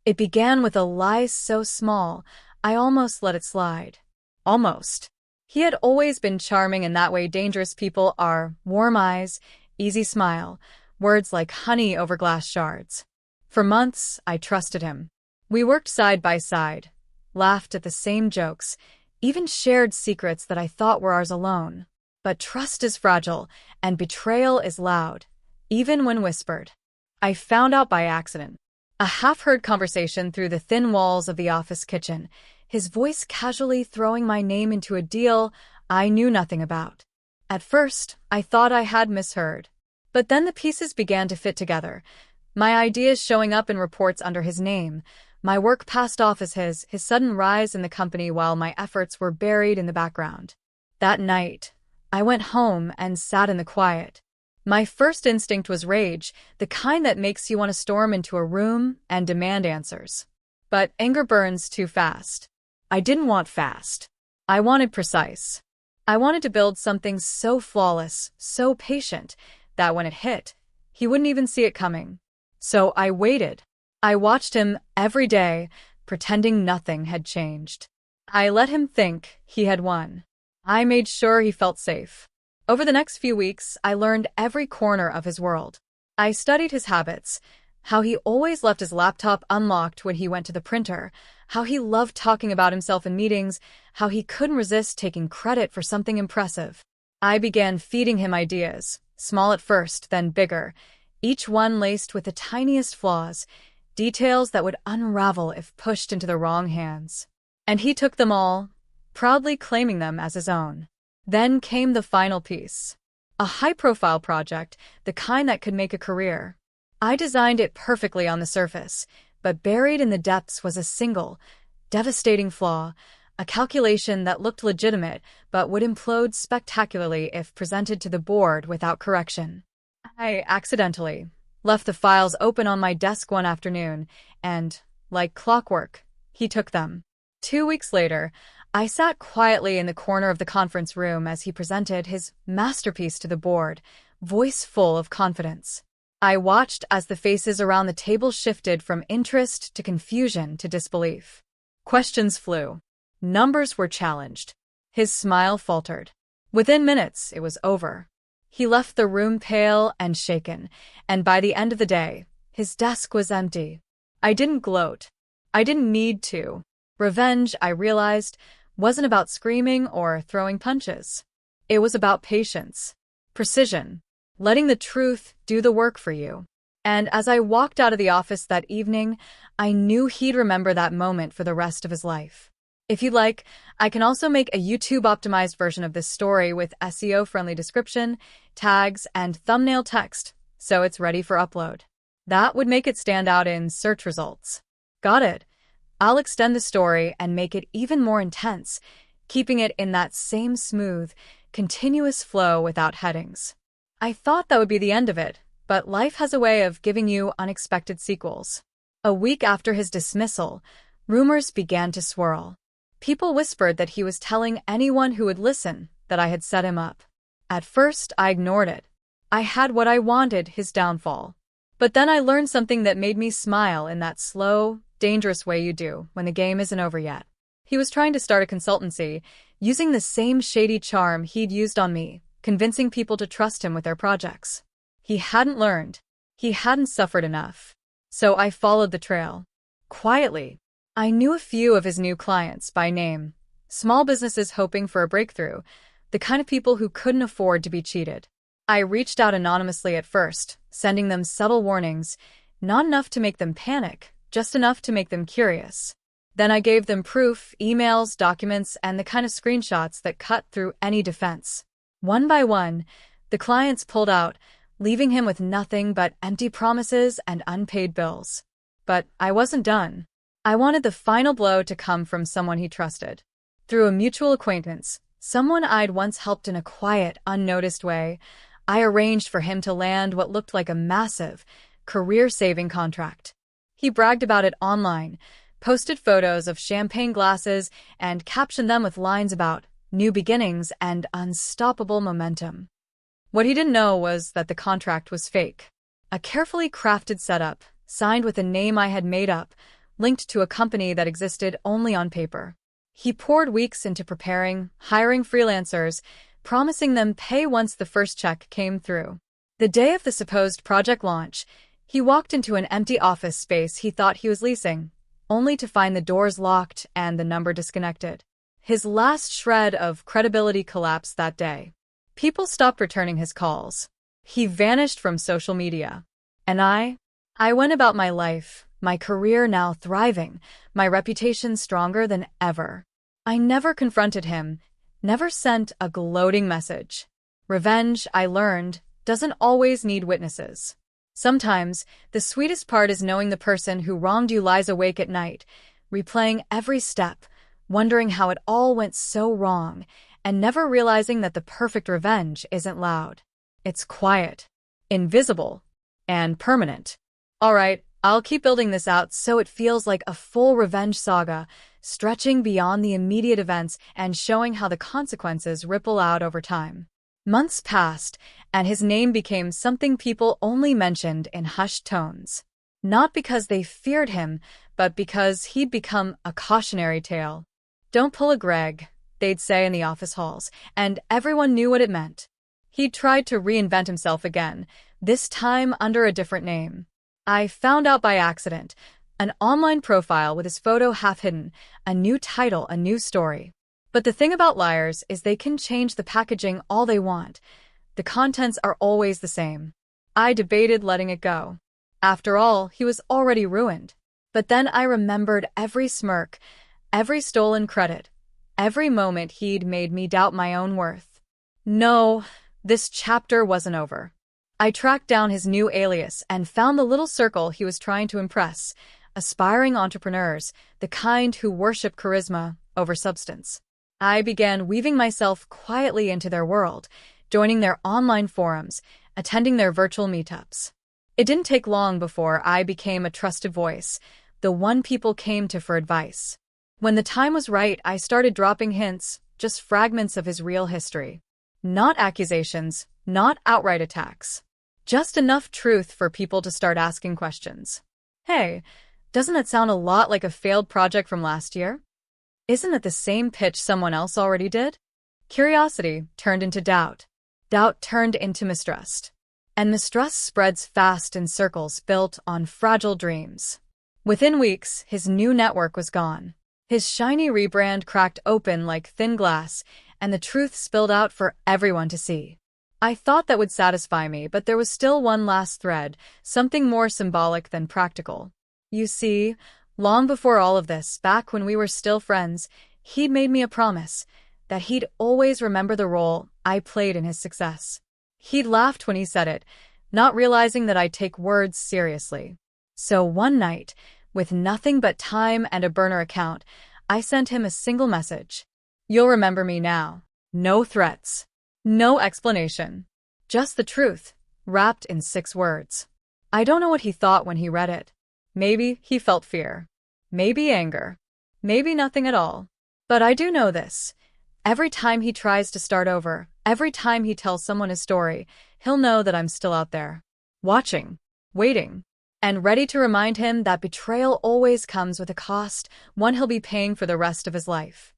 It began with a lie so small, I almost let it slide. Almost. He had always been charming in that way dangerous people are: warm eyes, easy smile, words like honey over glass shards. For months, I trusted him. We worked side by side, laughed at the same jokes, even shared secrets that I thought were ours alone. But trust is fragile, and betrayal is loud, even when whispered. I found out by accident. A half-heard conversation through the thin walls of the office kitchen, his voice casually throwing my name into a deal I knew nothing about. At first, I thought I had misheard. But then the pieces began to fit together. My ideas showing up in reports under his name, my work passed off as his sudden rise in the company while my efforts were buried in the background. That night, I went home and sat in the quiet. My first instinct was rage, the kind that makes you want to storm into a room and demand answers. But anger burns too fast. I didn't want fast. I wanted precise. I wanted to build something so flawless, so patient, that when it hit, he wouldn't even see it coming. So I waited. I watched him every day, pretending nothing had changed. I let him think he had won. I made sure he felt safe. Over the next few weeks, I learned every corner of his world. I studied his habits, how he always left his laptop unlocked when he went to the printer, how he loved talking about himself in meetings, how he couldn't resist taking credit for something impressive. I began feeding him ideas, small at first, then bigger, each one laced with the tiniest flaws, details that would unravel if pushed into the wrong hands. And he took them all, proudly claiming them as his own. Then came the final piece. A high-profile project, the kind that could make a career. I designed it perfectly on the surface, but buried in the depths was a single, devastating flaw, a calculation that looked legitimate but would implode spectacularly if presented to the board without correction. I accidentally left the files open on my desk one afternoon, and, like clockwork, he took them. 2 weeks later, I sat quietly in the corner of the conference room as he presented his masterpiece to the board, voice full of confidence. I watched as the faces around the table shifted from interest to confusion to disbelief. Questions flew. Numbers were challenged. His smile faltered. Within minutes, it was over. He left the room pale and shaken, and by the end of the day, his desk was empty. I didn't gloat. I didn't need to. Revenge, I realized, wasn't about screaming or throwing punches. It was about patience, precision, letting the truth do the work for you. And as I walked out of the office that evening, I knew he'd remember that moment for the rest of his life. If you'd like, I can also make a YouTube-optimized version of this story with SEO-friendly description, tags, and thumbnail text, so it's ready for upload. That would make it stand out in search results. Got it? I'll extend the story and make it even more intense, keeping it in that same smooth, continuous flow without headings. I thought that would be the end of it, but life has a way of giving you unexpected sequels. A week after his dismissal, rumors began to swirl. People whispered that he was telling anyone who would listen that I had set him up. At first, I ignored it. I had what I wanted, his downfall. But then I learned something that made me smile in that slow, dangerous way you do when the game isn't over yet. He was trying to start a consultancy, using the same shady charm he'd used on me, convincing people to trust him with their projects. He hadn't learned. He hadn't suffered enough. So I followed the trail. Quietly. I knew a few of his new clients by name. Small businesses hoping for a breakthrough, the kind of people who couldn't afford to be cheated. I reached out anonymously at first, sending them subtle warnings, not enough to make them panic, just enough to make them curious. Then I gave them proof, emails, documents, and the kind of screenshots that cut through any defense. One by one, the clients pulled out, leaving him with nothing but empty promises and unpaid bills. But I wasn't done. I wanted the final blow to come from someone he trusted. Through a mutual acquaintance, someone I'd once helped in a quiet, unnoticed way, I arranged for him to land what looked like a massive, career-saving contract. He bragged about it online, posted photos of champagne glasses, and captioned them with lines about new beginnings and unstoppable momentum. What he didn't know was that the contract was fake. A carefully crafted setup, signed with a name I had made up, linked to a company that existed only on paper. He poured weeks into preparing, hiring freelancers, promising them pay once the first check came through. The day of the supposed project launch, he walked into an empty office space he thought he was leasing, only to find the doors locked and the number disconnected. His last shred of credibility collapsed that day. People stopped returning his calls. He vanished from social media. And I went about my life, my career now thriving, my reputation stronger than ever. I never confronted him, never sent a gloating message. Revenge, I learned, doesn't always need witnesses. Sometimes, the sweetest part is knowing the person who wronged you lies awake at night, replaying every step, wondering how it all went so wrong, and never realizing that the perfect revenge isn't loud. It's quiet, invisible, and permanent. All right, I'll keep building this out so it feels like a full revenge saga, stretching beyond the immediate events and showing how the consequences ripple out over time. Months passed, and his name became something people only mentioned in hushed tones. Not because they feared him, but because he'd become a cautionary tale. Don't pull a Greg, they'd say in the office halls, and everyone knew what it meant. He'd tried to reinvent himself again, this time under a different name. I found out by accident. An online profile with his photo half hidden, a new title, a new story. But the thing about liars is they can change the packaging all they want. The contents are always the same. I debated letting it go. After all, he was already ruined. But then I remembered every smirk, every stolen credit, every moment he'd made me doubt my own worth. No, this chapter wasn't over. I tracked down his new alias and found the little circle he was trying to impress, aspiring entrepreneurs, the kind who worship charisma over substance. I began weaving myself quietly into their world, joining their online forums, attending their virtual meetups. It didn't take long before I became a trusted voice, the one people came to for advice. When the time was right, I started dropping hints, just fragments of his real history. Not accusations, not outright attacks. Just enough truth for people to start asking questions. Hey, doesn't that sound a lot like a failed project from last year? Isn't it the same pitch someone else already did? Curiosity turned into doubt. Doubt turned into mistrust. And mistrust spreads fast in circles built on fragile dreams. Within weeks, his new network was gone. His shiny rebrand cracked open like thin glass, and the truth spilled out for everyone to see. I thought that would satisfy me, but there was still one last thread, something more symbolic than practical. You see, long before all of this, back when we were still friends, he'd made me a promise that he'd always remember the role I played in his success. He'd laughed when he said it, not realizing that I'd take words seriously. So one night, with nothing but time and a burner account, I sent him a single message. You'll remember me now. No threats. No explanation. Just the truth, wrapped in 6 words. I don't know what he thought when he read it. Maybe he felt fear. Maybe anger. Maybe nothing at all. But I do know this. Every time he tries to start over, every time he tells someone his story, he'll know that I'm still out there. Watching. Waiting. And ready to remind him that betrayal always comes with a cost, one he'll be paying for the rest of his life.